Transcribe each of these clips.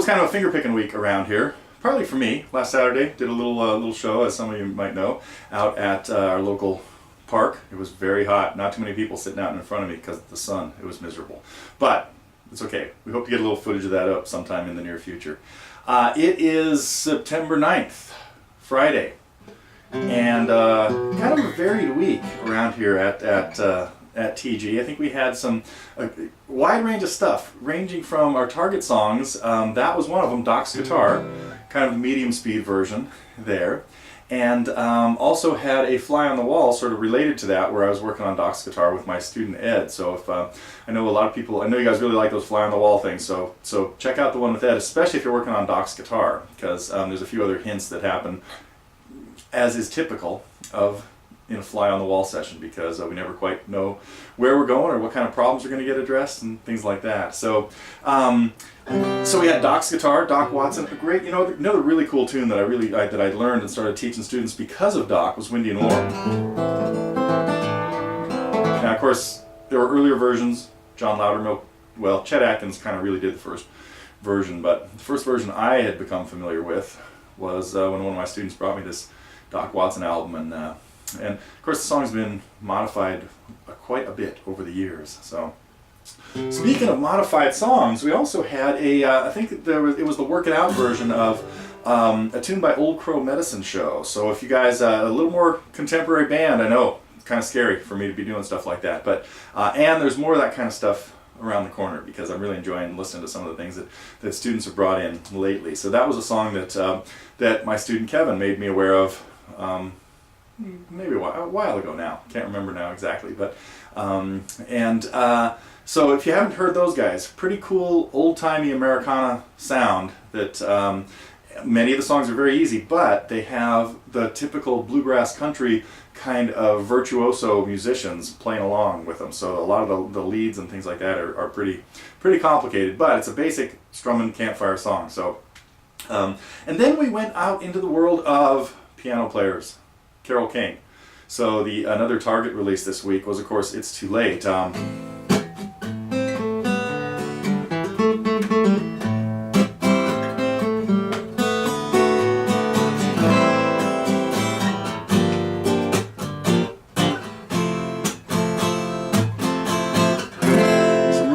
was kind of a finger picking week around here. Partly for me. Last Saturday, did a little show, as some of you might know, out at our local park. It was very hot. Not too many people sitting out in front of me because of the sun. It was miserable. But it's okay. We hope to get a little footage of that up sometime in the near future. It is September 9th, Friday. And kind of a varied week around here at TG. I think we had a wide range of stuff, ranging from our target songs. That was one of them, Doc's guitar, kind of the medium speed version there. And also had a fly on the wall sort of related to that, where I was working on Doc's guitar with my student Ed. So if I know a lot of people, I know you guys really like those fly on the wall things, so check out the one with Ed, especially if you're working on Doc's guitar, because there's a few other hints that happen, as is typical of in a fly on the wall session, because we never quite know where we're going or what kind of problems are going to get addressed and things like that. So so we had Doc's guitar, Doc Watson, a great, another really cool tune that I learned and started teaching students because of Doc was Windy and Warm. Now of course there were earlier versions. John Loudermilk, well, Chet Atkins kind of really did the first version, but the first version I had become familiar with was when one of my students brought me this Doc Watson album, and of course the song's been modified quite a bit over the years. So speaking of modified songs, we also had I think it was the Work It Out version of a tune by Old Crow Medicine Show. So if you guys, a little more contemporary band, I know it's kind of scary for me to be doing stuff like that, but and there's more of that kind of stuff around the corner, because I'm really enjoying listening to some of the things that students have brought in lately. So that was a song that my student Kevin made me aware of maybe a while ago now. Can't remember now exactly, but so if you haven't heard those guys, pretty cool old-timey Americana sound that many of the songs are very easy, but they have the typical bluegrass country kind of virtuoso musicians playing along with them. So a lot of the leads and things like that are pretty complicated, but it's a basic strumming campfire song. So and then we went out into the world of piano players. Carole King. So another Target release this week was, of course, It's Too Late. Some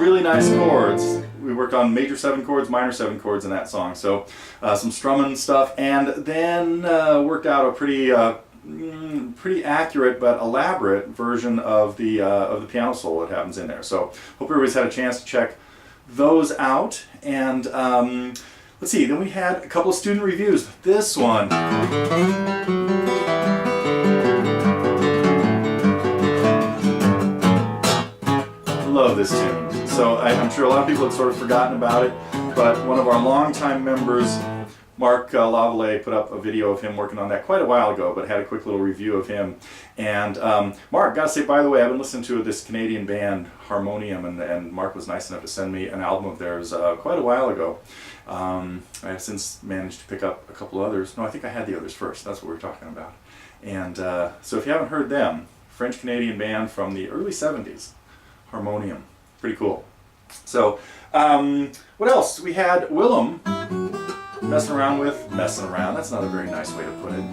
really nice chords. We worked on major 7 chords, minor 7 chords in that song. So some strumming stuff, and then worked out a pretty accurate but elaborate version of the piano solo that happens in there. So hope everybody's had a chance to check those out. And let's see, then we had a couple of student reviews. This one, love this tune. So I'm sure a lot of people had sort of forgotten about it, but one of our longtime members, Mark Lavallee, put up a video of him working on that quite a while ago, but had a quick little review of him. And Mark, gotta say, by the way, I've been listening to this Canadian band, Harmonium, and Mark was nice enough to send me an album of theirs quite a while ago. I have since managed to pick up a couple others. No, I think I had the others first. That's what we're talking about. And so if you haven't heard them, French-Canadian band from the early 70s, Harmonium. Pretty cool. So what else? We had Willem messing around, that's not a very nice way to put it,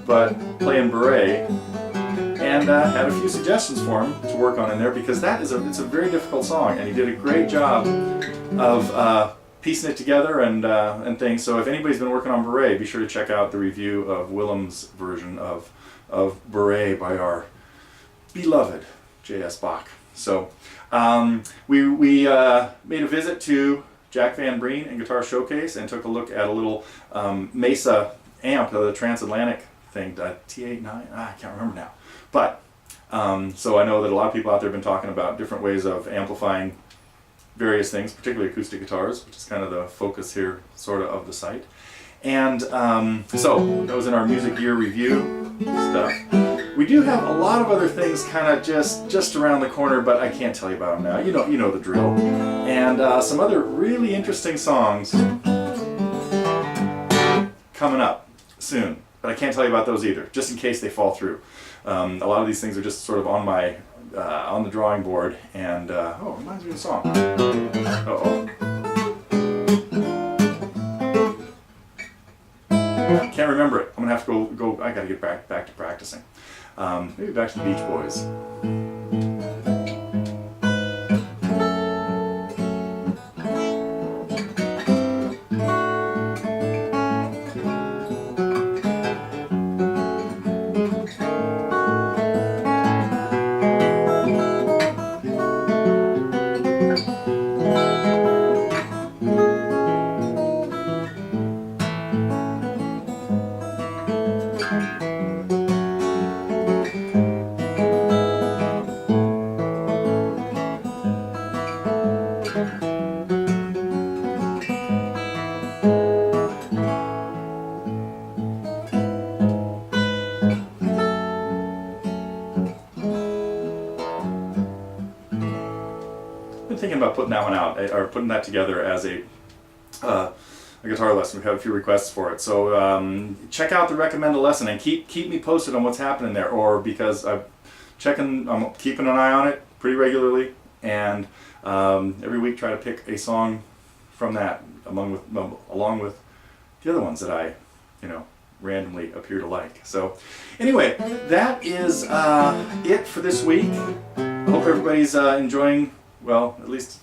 but playing beret, and had a few suggestions for him to work on in there, because it's a very difficult song, and he did a great job of piecing it together and things. So if anybody's been working on beret, be sure to check out the review of Willem's version of beret by our beloved J.S. Bach. So we made a visit to Jack Van Breen and Guitar Showcase and took a look at a little Mesa amp, the transatlantic thing, T89, I can't remember now. But so I know that a lot of people out there have been talking about different ways of amplifying various things, particularly acoustic guitars, which is kind of the focus here, sort of the site. And so that was in our music gear review stuff. We do have a lot of other things kind of just around the corner, but I can't tell you about them now. You know the drill. And some other really interesting songs coming up soon, but I can't tell you about those either, just in case they fall through. A lot of these things are just sort of on my on the drawing board, and oh, it reminds me of a song. Uh-oh. remember it. I'm gonna have to go. I gotta get back to practicing. Maybe back to the Beach Boys. Thinking about putting that one out, or putting that together as a guitar lesson. We've had a few requests for it, so check out the recommend a lesson and keep me posted on what's happening there. Or because I'm keeping an eye on it pretty regularly, and every week try to pick a song from that along with the other ones that I randomly appear to like. So anyway, that is it for this week. I hope everybody's enjoying. Well, at least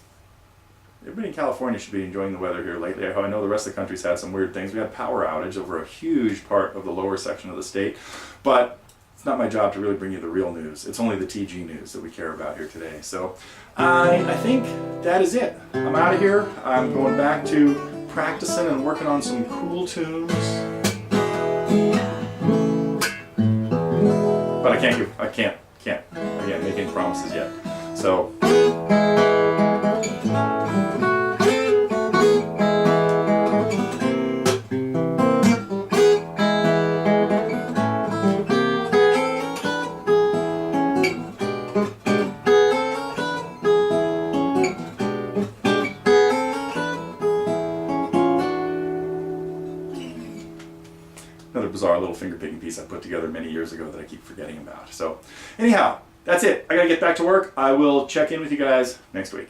everybody in California should be enjoying the weather here lately. I know the rest of the country's had some weird things. We had a power outage over a huge part of the lower section of the state, but it's not my job to really bring you the real news. It's only the TG news that we care about here today. So I think that is it. I'm out of here. I'm going back to practicing and working on some cool tunes. But I can't again make any promises yet. So another bizarre little finger picking piece I put together many years ago that I keep forgetting about. So anyhow, that's it. I gotta get back to work. I will check in with you guys next week.